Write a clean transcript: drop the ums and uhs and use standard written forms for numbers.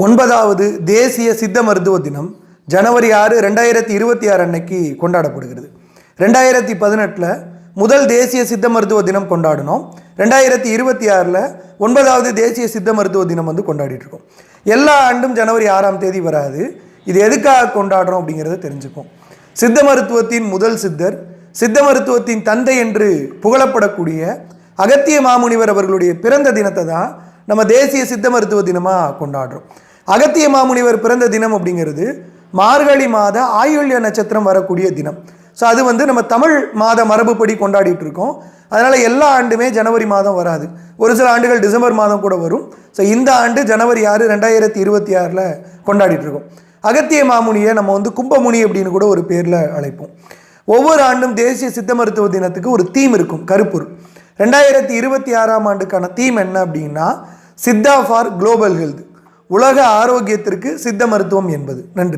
9வது தேசிய சித்த மருத்துவ தினம் ஜனவரி 6, 2026 அன்னைக்கு கொண்டாடப்படுகிறது. 2018 முதல் தேசிய சித்த மருத்துவ தினம் கொண்டாடினோம். 2026 9வது தேசிய சித்த மருத்துவ தினம் கொண்டாடிட்டு இருக்கோம். எல்லா ஆண்டும் ஜனவரி 6ஆம் தேதி வராது. இது எதுக்காக கொண்டாடுறோம் அப்படிங்கிறத தெரிஞ்சுப்போம். சித்த மருத்துவத்தின் முதல் சித்தர், சித்த மருத்துவத்தின் தந்தை என்று புகழப்படக்கூடிய அகத்திய மாமுனிவர் அவர்களுடைய பிறந்த தினத்தை தான் நம்ம தேசிய சித்த மருத்துவ தினமாக கொண்டாடுறோம். அகத்திய மாமுனிவர் பிறந்த தினம் அப்படிங்கிறது மார்கழி மாத ஆயுள்ய நட்சத்திரம் வரக்கூடிய தினம். ஸோ அது நம்ம தமிழ் மாத மரபுப்படி கொண்டாடிட்டு இருக்கோம். அதனால் எல்லா ஆண்டுமே ஜனவரி மாதம் வராது. ஒரு சில ஆண்டுகள் டிசம்பர் மாதம் கூட வரும். ஸோ இந்த ஆண்டு ஜனவரி 6, 2026 கொண்டாடிட்டு இருக்கோம். அகத்திய மாமுனியை நம்ம கும்பமுனி அப்படின்னு கூட ஒரு பேரில் அழைப்போம். ஒவ்வொரு ஆண்டும் தேசிய சித்த மருத்துவ தினத்துக்கு ஒரு தீம் இருக்கும், கருப்பொருள். 2026ஆம் ஆண்டுக்கான தீம் என்ன அப்படின்னா, சித்தா ஃபார் குளோபல் ஹெல்த், உலக ஆரோக்கியத்திற்கு சித்த மருத்துவம் என்பது. நன்றி.